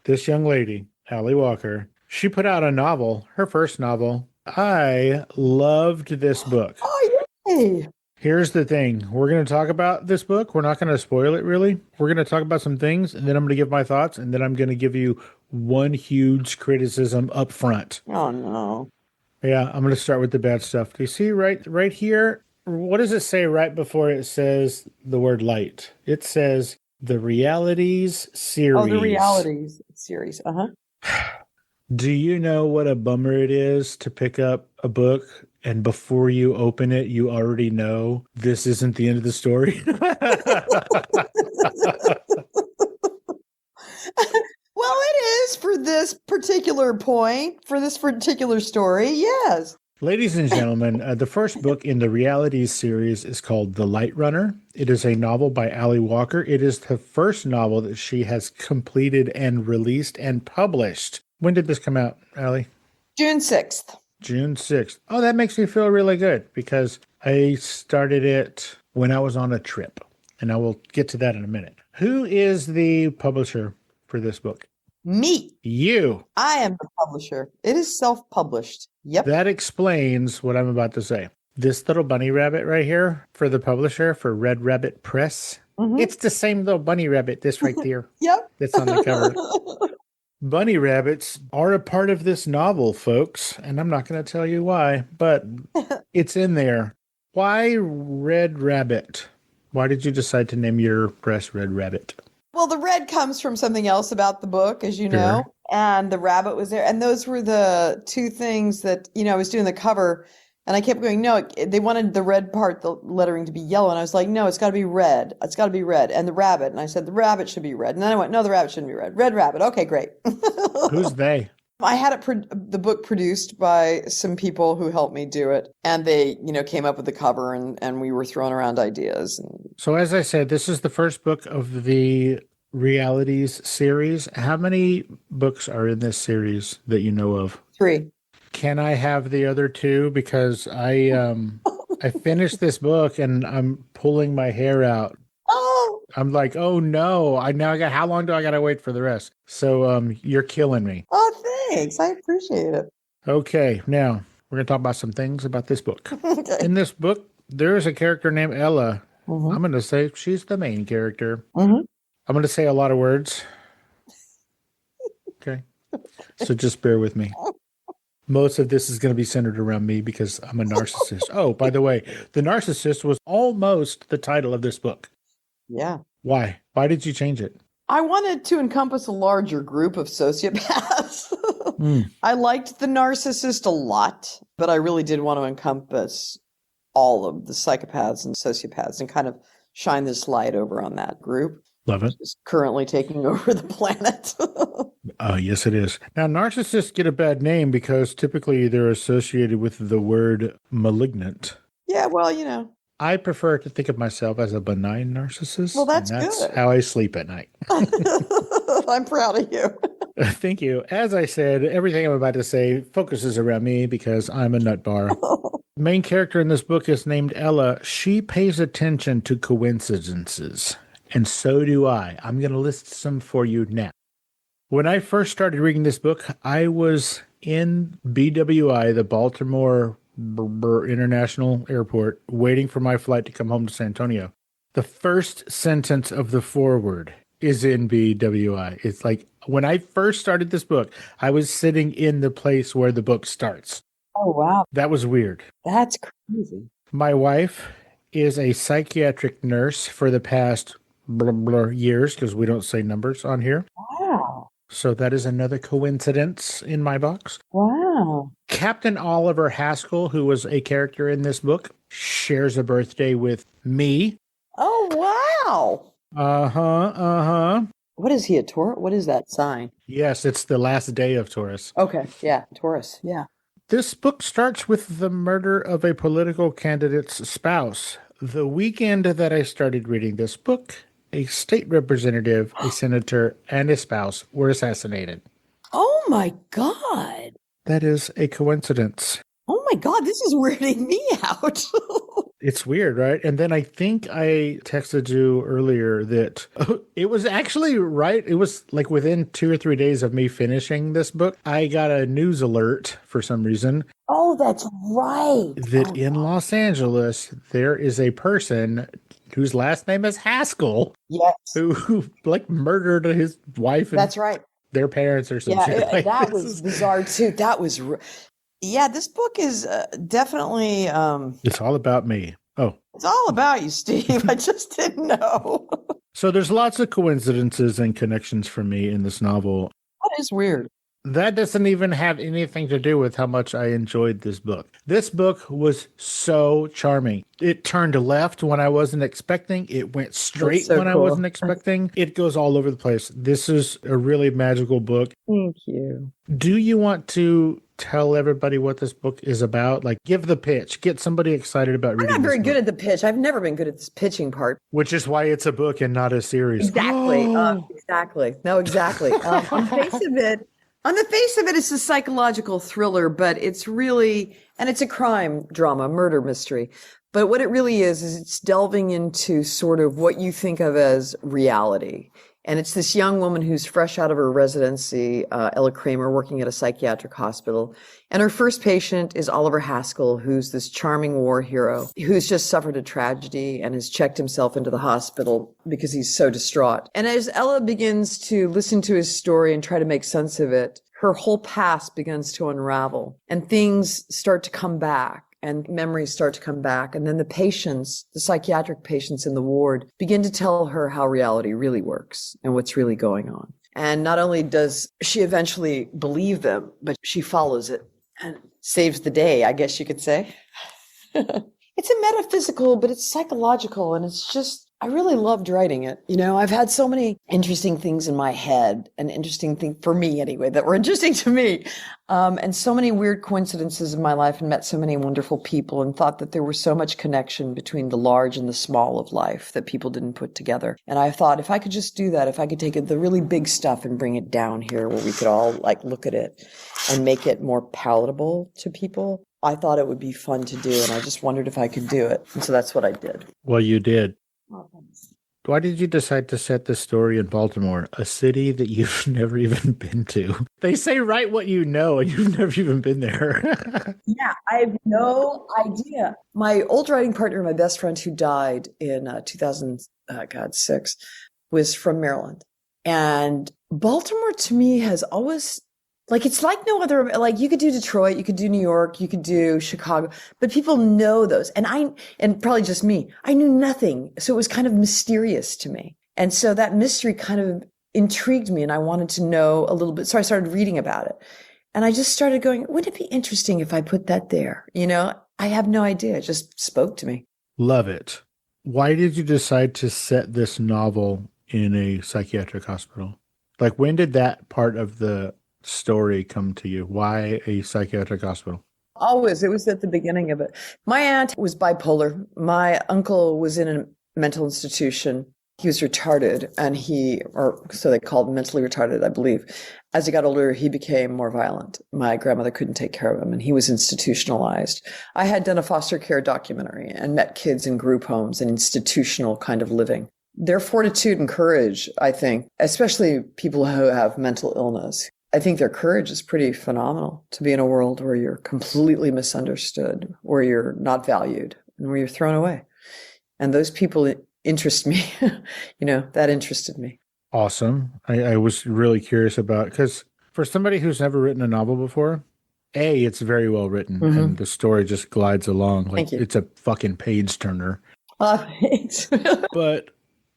This young lady, Allie Walker, she put out a novel, her first novel. I loved this book. Oh, yay! Here's the thing. We're going to talk about this book. We're not going to spoil it, really. We're going to talk about some things, and then I'm going to give my thoughts, and then I'm going to give you one huge criticism up front. Oh, no. Yeah, I'm going to start with the bad stuff. Do you see right here? What does it say right before it says the word light? It says the Realities series. Oh, the Realities series. Uh-huh. Do you know what a bummer it is to pick up a book and before you open it, you already know this isn't the end of the story? Well, it is for this particular point, for this particular story, yes. Ladies and gentlemen, the first book in the Realities series is called The Light Runner. It is a novel by Allie Walker. It is the first novel that she has completed and released and published. When did this come out, Allie? June 6th. June 6th. Oh, that makes me feel really good because I started it when I was on a trip, and I will get to that in a minute. Who is the publisher for this book? Me. You. I am the publisher. It is self-published. Yep. That explains what I'm about to say. This little bunny rabbit right here for the publisher for Red Rabbit Press. Mm-hmm. It's the same little bunny rabbit, this right there. Yep. That's on the cover. Bunny rabbits are a part of this novel, folks, and I'm not going to tell you why, but it's in there. Why Red Rabbit? Why did you decide to name your press Red Rabbit? Well, the red comes from something else about the book, as you know, Sure. and the rabbit was there. And those were the two things that, I was doing the cover and I kept going, no, they wanted the red part, the lettering to be yellow. And I was like, no, it's got to be red. It's got to be red. And the rabbit. And I said, the rabbit should be red. And then I went, no, the rabbit shouldn't be red. Red rabbit. Okay, great. Who's they? I had the book produced by some people who helped me do it. And they, came up with the cover and we were throwing around ideas. So as I said, this is the first book of the Realities series. How many books are in this series that you know of? 3. Can I have the other 2? Because I finished this book and I'm pulling my hair out. Oh, I'm like, oh no! How long do I gotta wait for the rest? So you're killing me. oh, thanks. I appreciate it. Okay, now we're gonna talk about some things about this book. Okay. In this book, there is a character named Ella. Mhm. I'm gonna say she's the main character. Mhm. I'm gonna say a lot of words. Okay, so just bear with me. Most of this is going to be centered around me because I'm a narcissist. Oh, by the way, The Narcissist was almost the title of this book. Yeah. Why? Why did you change it? I wanted to encompass a larger group of sociopaths. Mm. I liked the narcissist a lot, but I really did want to encompass all of the psychopaths and sociopaths and kind of shine this light over on that group. Love it. Is currently taking over the planet. Yes, it is. Now, narcissists get a bad name because typically they're associated with the word malignant. Yeah, well, I prefer to think of myself as a benign narcissist. Well, that's and that's good. how I sleep at night. I'm proud of you. Thank you. As I said, everything I'm about to say focuses around me because I'm a nut bar. The main character in this book is named Ella. She pays attention to coincidences, and so do I. I'm going to list some for you now. When I first started reading this book, I was in BWI, the Baltimore International Airport, waiting for my flight to come home to San Antonio. The first sentence of the foreword is in BWI. It's like when I first started this book, I was sitting in the place where the book starts. Oh, wow. That was weird. That's crazy. My wife is a psychiatric nurse for the past years, because we don't say numbers on here. Wow. So that is another coincidence in my box. Wow. Captain Oliver Haskell, who was a character in this book, shares a birthday with me. Oh, wow. Uh-huh. What is he, a Taurus? What is that sign? Yes, it's the last day of Taurus. Okay. Yeah. Taurus. Yeah. This book starts with the murder of a political candidate's spouse. The weekend that I started reading this book, a state representative, a senator, and his spouse were assassinated. Oh, my God. That is a coincidence. Oh, my God. This is weirding me out. It's weird, right? And then I think I texted you earlier that it was actually right. It was like within 2 or 3 days of me finishing this book, I got a news alert for some reason. Oh, that's right. That in Los Angeles, there is a person whose last name is Haskell. Yes. Who like murdered his wife and That's right. their parents or some Yeah, shit. Like that this. was bizarre too. That was, yeah, this book is definitely, It's all about me. Oh. it's all about you, Steve. I just didn't know. So there's lots of coincidences and connections for me in this novel. That is weird. That doesn't even have anything to do with how much I enjoyed this book. This book was so charming. It turned left when I wasn't expecting. It went straight so when I cool. wasn't expecting. It goes all over the place. This is a really magical book. Thank you. Do you want to tell everybody what this book is about? Like, give the pitch. Get somebody excited about I'm reading not very this good book. at the pitch. I've never been good at this pitching part. Which is why it's a book and not a series. Exactly. Oh. Exactly. No, exactly. On the face of it, it's a psychological thriller, but it's really, and it's a crime drama, murder mystery. But what it really is it's delving into sort of what you think of as reality. And it's this young woman who's fresh out of her residency, Ella Kramer, working at a psychiatric hospital. And her first patient is Oliver Haskell, who's this charming war hero who's just suffered a tragedy and has checked himself into the hospital because he's so distraught. And as Ella begins to listen to his story and try to make sense of it, her whole past begins to unravel and things start to come back. and memories start to come back. And then the patients, the psychiatric patients in the ward, begin to tell her how reality really works and what's really going on. And not only does she eventually believe them, but she follows it and saves the day, I guess you could say. It's a metaphysical, but it's psychological. And it's just, I really loved writing it. You know, I've had so many interesting things in my head, an interesting thing for me anyway, that were interesting to me. And so many weird coincidences in my life, and met so many wonderful people, and thought that there was so much connection between the large and the small of life that people didn't put together. And I thought, if I could just do that, if I could take the really big stuff and bring it down here where we could all like look at it and make it more palatable to people, I thought it would be fun to do. And I just wondered if I could do it. And so that's what I did. Well, you did. Oh, thanks. Why did you decide to set this story in Baltimore, a city that you've never even been to? They say write what you know, and you've never even been there. Yeah, I have no idea. My old writing partner, my best friend who died in 2006, was from Maryland. And Baltimore to me has always, like, it's like no other, like you could do Detroit, you could do New York, you could do Chicago, but people know those. And probably just me, I knew nothing. So it was kind of mysterious to me. And so that mystery kind of intrigued me, and I wanted to know a little bit. So I started reading about it, and I just started going, wouldn't it be interesting if I put that there? You know, I have no idea. It just spoke to me. Love it. Why did you decide to set this novel in a psychiatric hospital? Like, when did that part of the story come to you? Why a psychiatric hospital? Always. It was at the beginning of it. My aunt was bipolar. My uncle was in a mental institution. He was retarded, and so they called him mentally retarded, I believe. As he got older, he became more violent. My grandmother couldn't take care of him, and he was institutionalized. I had done a foster care documentary and met kids in group homes and institutional kind of living. Their fortitude and courage, I think, especially people who have mental illness, I think their courage is pretty phenomenal to be in a world where you're completely misunderstood, where you're not valued, and where you're thrown away. And those people interest me. You know, that interested me. Awesome. I was really curious about, because for somebody who's never written a novel before, it's very well written, and the story just glides along. Like, it's a fucking page turner. Thanks. But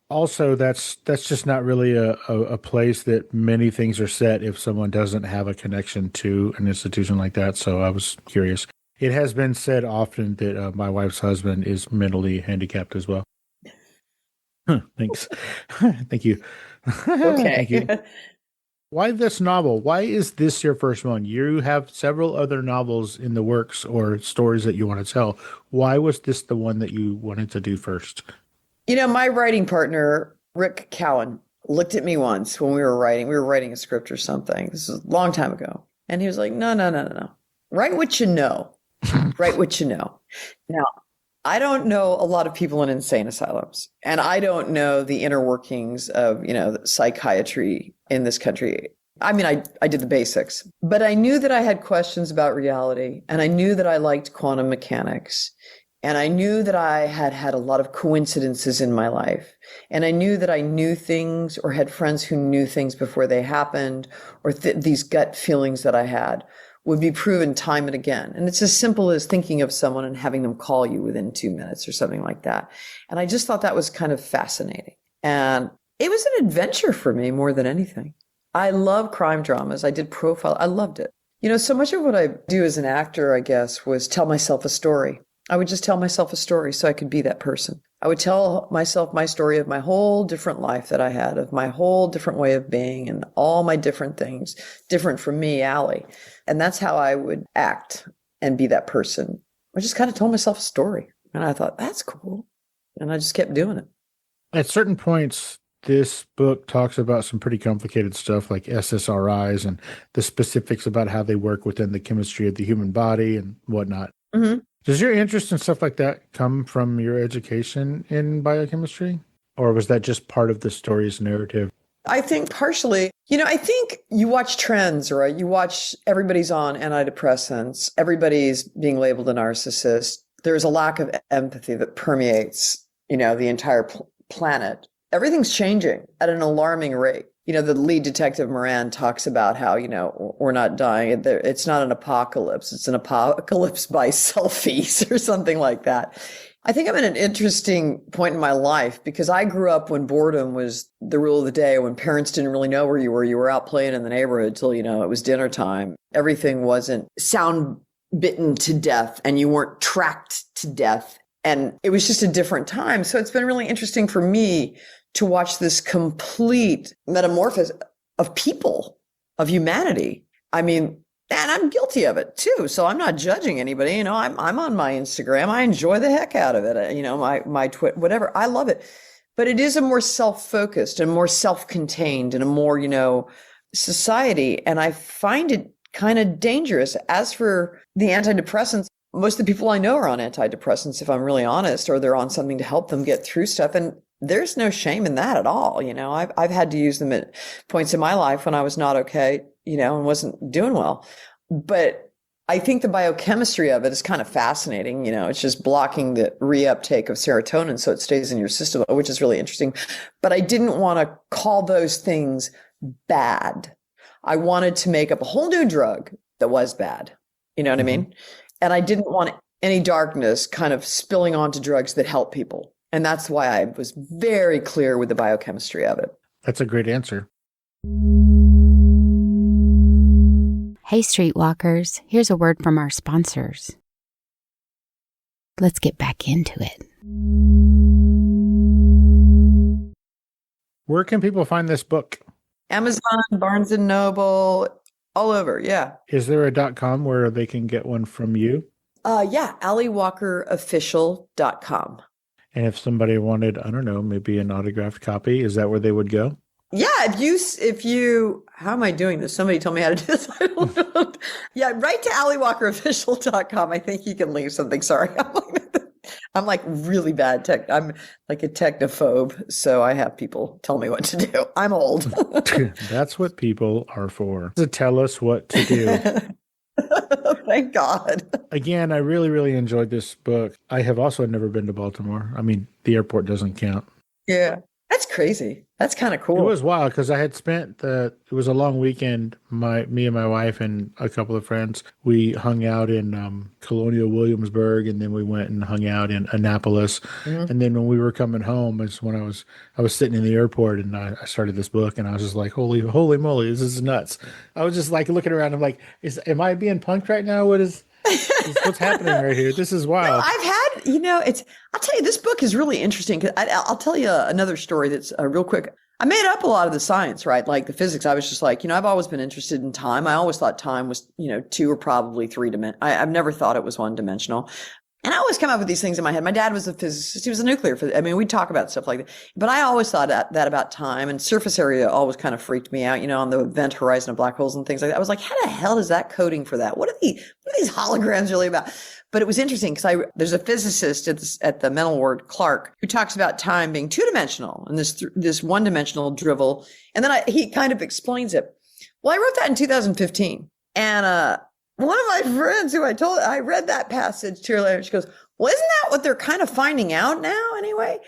also, that's just not really a place that many things are set if someone doesn't have a connection to an institution like that. So I was curious. It has been said often that my wife's husband is mentally handicapped as well. Thanks. Thank you. Okay. Thank you. Why this novel? Why is this your first one? You have several other novels in the works or stories that you want to tell. Why was this the one that you wanted to do first? You know, my writing partner, Rick Cowan, looked at me once when we were writing a script or something. This was a long time ago. And he was like, no. Write what you know. Write what you know. Now, I don't know a lot of people in insane asylums, and I don't know the inner workings of, psychiatry in this country. I mean, I did the basics, but I knew that I had questions about reality, and I knew that I liked quantum mechanics. And I knew that I had had a lot of coincidences in my life. And I knew that I knew things or had friends who knew things before they happened, or these gut feelings that I had would be proven time and again. And it's as simple as thinking of someone and having them call you within 2 minutes or something like that. And I just thought that was kind of fascinating. And it was an adventure for me more than anything. I love crime dramas. I did profile. I loved it. You know, so much of what I do as an actor, I guess, was tell myself a story. I would just tell myself a story so I could be that person. I would tell myself my story of my whole different life that I had, of my whole different way of being and all my different things, different from me, Allie. And that's how I would act and be that person. I just kind of told myself a story. And I thought, that's cool. And I just kept doing it. At certain points, this book talks about some pretty complicated stuff like SSRIs and the specifics about how they work within the chemistry of the human body and whatnot. Mm-hmm. Does your interest in stuff like that come from your education in biochemistry? Or was that just part of the story's narrative? I think partially, I think you watch trends, right? You watch everybody's on antidepressants. Everybody's being labeled a narcissist. There's a lack of empathy that permeates, the entire planet. Everything's changing at an alarming rate. the lead detective Moran talks about how, we're not dying. It's not an apocalypse. It's an apocalypse by selfies or something like that. I think I'm at an interesting point in my life because I grew up when boredom was the rule of the day, when parents didn't really know where you were. You were out playing in the neighborhood till, it was dinner time. Everything wasn't sound bitten to death and you weren't tracked to death. And it was just a different time. So it's been really interesting for me to watch this complete metamorphosis of people, of humanity. I mean, and I'm guilty of it too. So I'm not judging anybody. I'm on my Instagram. I enjoy the heck out of it. My Twitter, whatever. I love it. But it is a more self-focused and more self-contained and a more, society. And I find it kind of dangerous. As for the antidepressants, most of the people I know are on antidepressants, if I'm really honest, or they're on something to help them get through stuff. And there's no shame in that at all. I've had to use them at points in my life when I was not okay, and wasn't doing well. But I think the biochemistry of it is kind of fascinating. It's just blocking the reuptake of serotonin so it stays in your system, which is really interesting. But I didn't want to call those things bad. I wanted to make up a whole new drug that was bad. You know what I mean? And I didn't want any darkness kind of spilling onto drugs that help people. And that's why I was very clear with the biochemistry of it. That's a great answer. Hey, Streetwalkers, here's a word from our sponsors. Let's get back into it. Where can people find this book? Amazon, Barnes & Noble, all over, yeah. Is there a .com where they can get one from you? Yeah, AllieWalkerOfficial.com. And if somebody wanted, I don't know, maybe an autographed copy, is that where they would go? Yeah, if you, how am I doing this? Somebody told me how to do this. I don't know. Yeah, write to AllieWalkerOfficial.com. I think you can leave something. Sorry. I'm like really bad tech. I'm like a technophobe. So I have people tell me what to do. I'm old. That's what people are for. To tell us what to do. Thank God. Again, I really, really enjoyed this book. I have also never been to Baltimore. I mean, the airport doesn't count. Yeah. That's crazy. That's kind of cool. It was wild because I had spent it was a long weekend. Me and my wife and a couple of friends, we hung out in Colonial Williamsburg, and then we went and hung out in Annapolis. Mm-hmm. And then when we were coming home, is when I was sitting in the airport, and I started this book, and I was just like, holy moly, this is nuts. I was just like looking around. I'm like, am I being punked right now? What's happening right here? This is wild. No, I've had, I'll tell you, this book is really interesting. Cause I'll tell you another story that's real quick. I made up a lot of the science, right? Like the physics. I was just like, I've always been interested in time. I always thought time was, 2 or probably 3 dimensional. I've never thought it was 1 dimensional. And I always come up with these things in my head. My dad was a physicist. He was a nuclear physicist. I mean, we talk about stuff like that. But I always thought that about time, and surface area always kind of freaked me out, on the event horizon of black holes and things like that. I was like, how the hell is that coding for that? What are these holograms really about? But it was interesting because there's a physicist at the mental ward, Clark, who talks about time being 2-dimensional and this 1-dimensional drivel. And then he kind of explains it. Well, I wrote that in 2015. And, one of my friends who I read that passage to her later, she goes, well, isn't that what they're kind of finding out now anyway?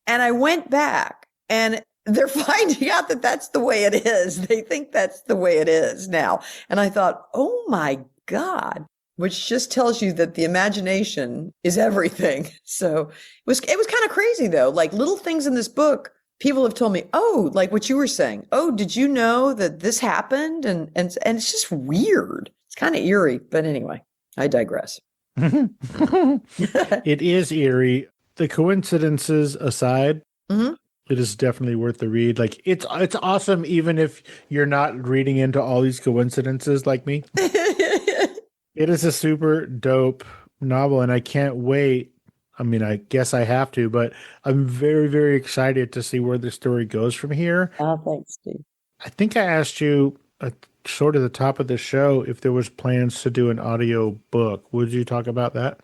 And I went back, and they're finding out that that's the way it is. They think that's the way it is now. And I thought, oh my God, which just tells you that the imagination is everything. So it was kind of crazy though. Like little things in this book, people have told me, oh, like what you were saying. Oh, did you know that this happened? And it's just weird. Kind of eerie, but anyway, I digress. It is eerie. The coincidences aside, mm-hmm. It is definitely worth the read. Like it's awesome, even if you're not reading into all these coincidences like me. It is a super dope novel, and I can't wait. I mean, I guess I have to, but I'm very, very excited to see where the story goes from here. Oh, thanks, Steve. I think I asked you sort of the top of the show if there was plans to do an audio book. Would you talk about that?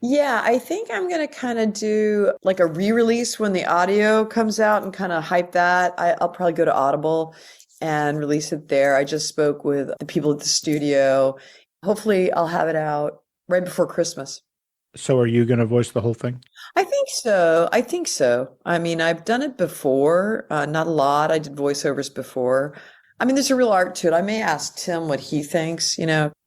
Yeah, I think I'm going to kind of do like a re-release when the audio comes out and kind of hype that. I'll probably go to Audible and release it there. I just spoke with the people at the studio. Hopefully I'll have it out right before Christmas. So are you going to voice the whole thing? I think so. I think so. I mean, I've done it before, not a lot. I did voiceovers before. I mean, there's a real art to it. I may ask Tim what he thinks,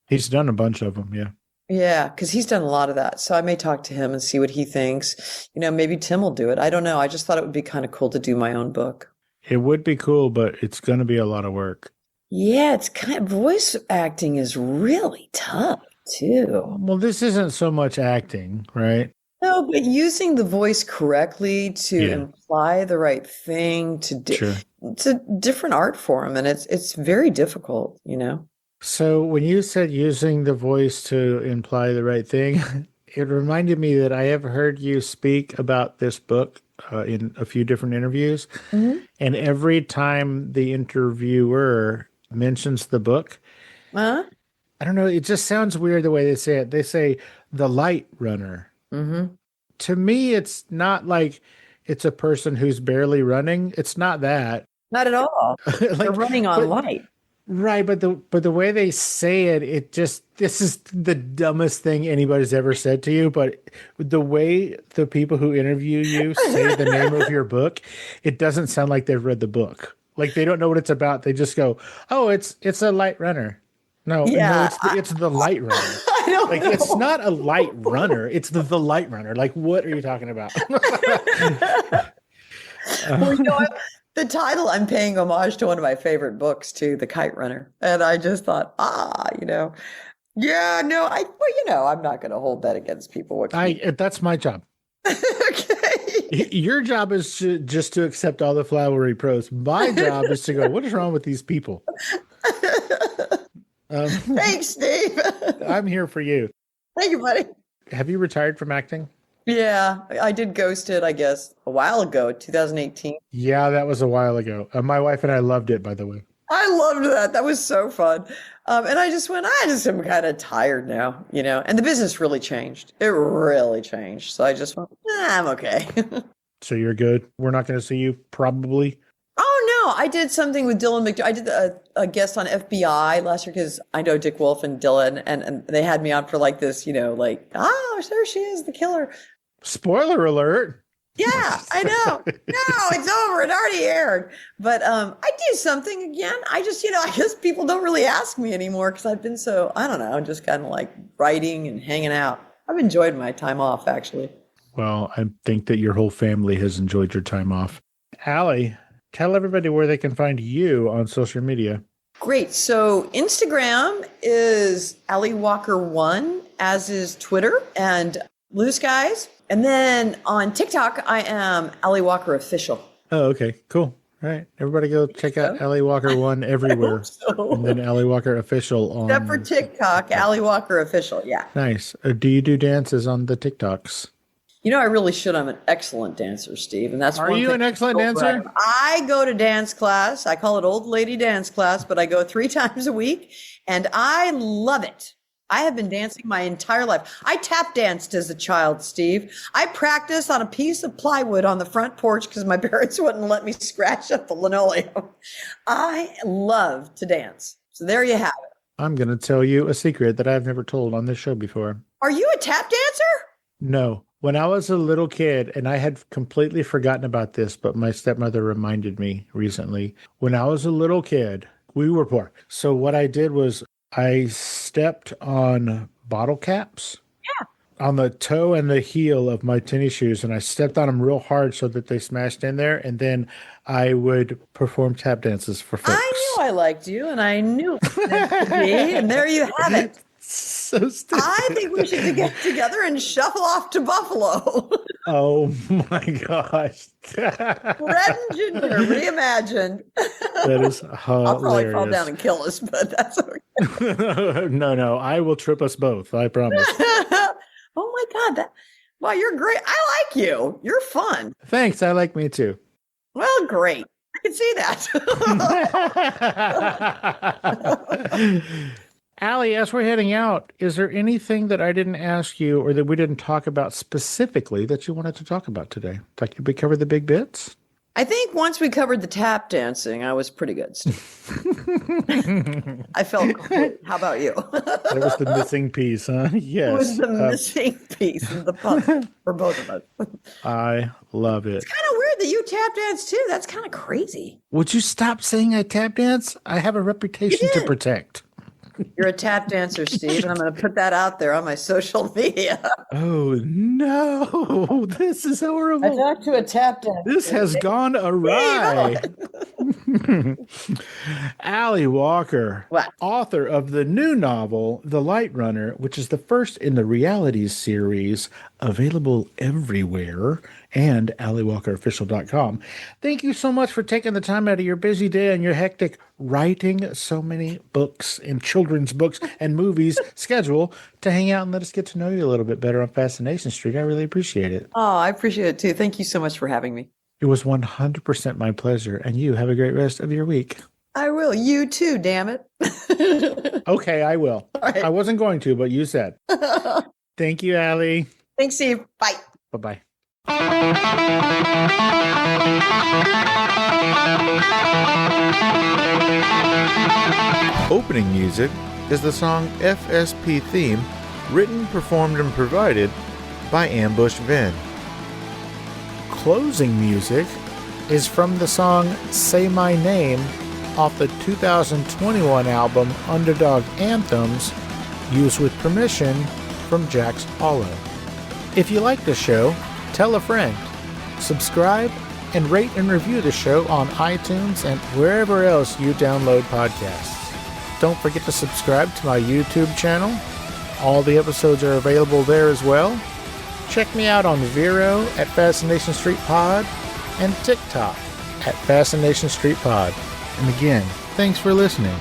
He's done a bunch of them, yeah. Yeah, because he's done a lot of that. So I may talk to him and see what he thinks. Maybe Tim will do it. I don't know. I just thought it would be kind of cool to do my own book. It would be cool, but it's going to be a lot of work. Yeah, voice acting is really tough too. Well, this isn't so much acting, right? No, but using the voice correctly to imply the right thing Sure. It's a different art form, and it's very difficult, So when you said using the voice to imply the right thing, it reminded me that I have heard you speak about this book in a few different interviews. Mm-hmm. And every time the interviewer mentions the book, Huh? I don't know, it just sounds weird the way they say it. They say the light runner. Mm-hmm. To me, it's not like it's a person who's barely running. It's not that. Not at all. They're running on but- light. Right, but the way they say it this is the dumbest thing anybody's ever said to you, but the way the people who interview you say the name of your book, it doesn't sound like they've read the book. Like they don't know what it's about. They just go, "Oh, it's a light runner." No, it's the light runner. I don't know. It's not a light runner. It's the light runner. Like, what are you talking about? Well, the title, I'm paying homage to one of my favorite books too, The Kite Runner. And I just thought, I'm not going to hold that against people. That's my job. Okay. Your job is just to accept all the flowery prose. My job is to go, what is wrong with these people? Thanks, Steve. I'm here for you. Thank you, buddy. Have you retired from acting? Yeah, I did Ghosted, I guess, a while ago, 2018. Yeah, that was a while ago. My wife and I loved it, by the way. I loved that. That was so fun. And I just am kind of tired now, and the business really changed. It really changed. So I just went, I'm okay. So you're good. We're not going to see you probably. Oh, no, I did something with Dylan McDermott. I did a guest on FBI last year because I know Dick Wolf and Dylan, and they had me on for like this, there she is, the killer. Spoiler alert. Yeah, I know. No, it's over. It already aired. But I do something again. I just, I guess people don't really ask me anymore because I've been so, I don't know, just kind of like writing and hanging out. I've enjoyed my time off, actually. Well, I think that your whole family has enjoyed your time off. Allie, tell everybody where they can find you on social media. Great. So Instagram is Allie Walker 1, as is Twitter and Blue Skies. And then on TikTok, I am Allie Walker Official. Oh, okay. Cool. All right. Everybody go check out Allie Walker 1 everywhere. So. And then Allie Walker Official on... Except for TikTok, Allie Walker Official. Yeah. Nice. Do you do dances on the TikToks? I really should. I'm an excellent dancer, Steve. And that's Are you an excellent dancer? I go to dance class. I call it old lady dance class, but I go 3 times a week and I love it. I have been dancing my entire life. I tap danced as a child, Steve. I practiced on a piece of plywood on the front porch because my parents wouldn't let me scratch up the linoleum. I love to dance. So there you have it. I'm going to tell you a secret that I've never told on this show before. Are you a tap dancer? No. When I was a little kid, and I had completely forgotten about this, but my stepmother reminded me recently. When I was a little kid, we were poor. So what I did was I stepped on bottle caps on the toe and the heel of my tennis shoes, and I stepped on them real hard so that they smashed in there, and then I would perform tap dances for folks. I knew I liked you, and I knew it was meant to be, and there you have it. So stupid. I think we should get together and shuffle off to Buffalo. Oh my gosh. Red and Ginger, reimagined. That is hilarious. I'll probably fall down and kill us, but that's okay. No, I will trip us both. I promise. Oh my God. Wow, you're great. I like you. You're fun. Thanks. I like me too. Well, great. I can see that. Allie, as we're heading out, is there anything that I didn't ask you or that we didn't talk about specifically that you wanted to talk about today? Like, did we cover the big bits? I think once we covered the tap dancing, I was pretty good, Steve. I felt great. How about you? That was the missing piece, huh? Yes. It was the missing piece of the puzzle for both of us. I love it. It's kind of weird that you tap dance too. That's kind of crazy. Would you stop saying I tap dance? I have a reputation to protect. You're a tap dancer, Steve, and I'm going to put that out there on my social media. Oh, no. This is horrible. I talked to a tap dancer. This has gone awry. Allie Walker, What? author of the new novel, The Light Runner, which is the first in the Realities series, available everywhere, and AllieWalkerOfficial.com. Thank you so much for taking the time out of your busy day and your hectic writing so many books and children's books and movies schedule to hang out and let us get to know you a little bit better on Fascination Street. I really appreciate it. Oh, I appreciate it too. Thank you so much for having me. It was 100% my pleasure, and you have a great rest of your week. I will. You too, damn it. Okay, I will. Right. I wasn't going to, but you said. Thank you, Allie. Thanks, Steve. Bye. Bye-bye. Opening music is the song FSP Theme, written, performed, and provided by Ambush Venn. Closing music is from the song Say My Name off the 2021 album Underdog Anthems, used with permission from Jax Hollow. If you like the show, tell a friend. Subscribe and rate and review the show on iTunes and wherever else you download podcasts. Don't forget to subscribe to my YouTube channel. All the episodes are available there as well. Check me out on Vero at Fascination Street Pod and TikTok at Fascination Street Pod. And again, thanks for listening.